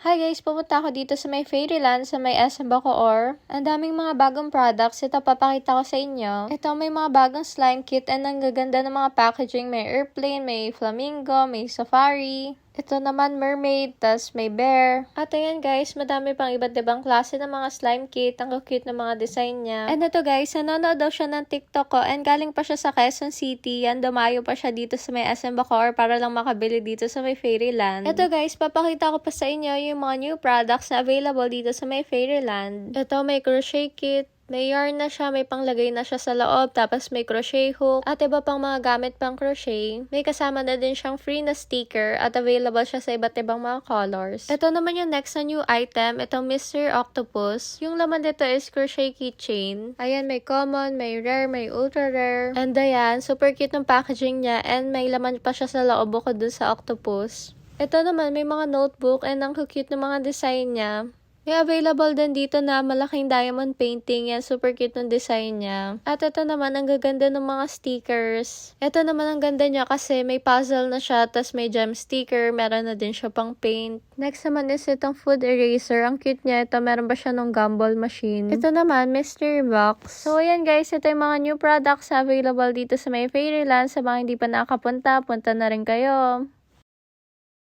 Hi guys, pumunta ako dito sa may Fairyland sa may SM Bacoor. Ang daming mga bagong products. Ito papakita ko sa inyo. Ito may mga bagong slime kit and ang gaganda ng mga packaging. May airplane, may flamingo, may safari. Ito naman mermaid, tas may bear. At ayan guys, madami pang iba't ibang klase ng mga slime kit. Ang cute ng mga design niya. And ito guys, nanonood daw siya ng TikTok ko and galing pa siya sa Quezon City. Yan, dumayo pa siya dito sa may SM Bacoor para lang makabili dito sa may Fairyland. Ito guys, papakita ko pa sa inyo yung mga new products na available dito sa may Fairyland. Ito may crochet kit. May yarn na siya, may panglagay na siya sa loob, tapos may crochet hook, at iba pang mga gamit pang crochet. May kasama na din siyang free na sticker, at available siya sa iba't ibang mga colors. Ito naman yung next na new item, itong Mr. Octopus. Yung laman dito is crochet keychain. Ayan, may common, may rare, may ultra rare. And ayan, super cute ng packaging niya, and may laman pa siya sa loob bukod dun sa octopus. Ito naman, may mga notebook, and ang cute ng mga design niya. May available din dito na malaking diamond painting. Yan, super cute ng design niya. At ito naman, ang gaganda ng mga stickers. Ito naman ang ganda niya kasi may puzzle na siya, tas may gem sticker, meron na din siya pang paint. Next naman is itong food eraser. Ang cute niya. Ito, meron ba siya ng gumball machine. Ito naman, mystery box. So, ayan guys, ito yung mga new products available dito sa may Fairyland. Sa mga hindi pa nakapunta, punta na rin kayo.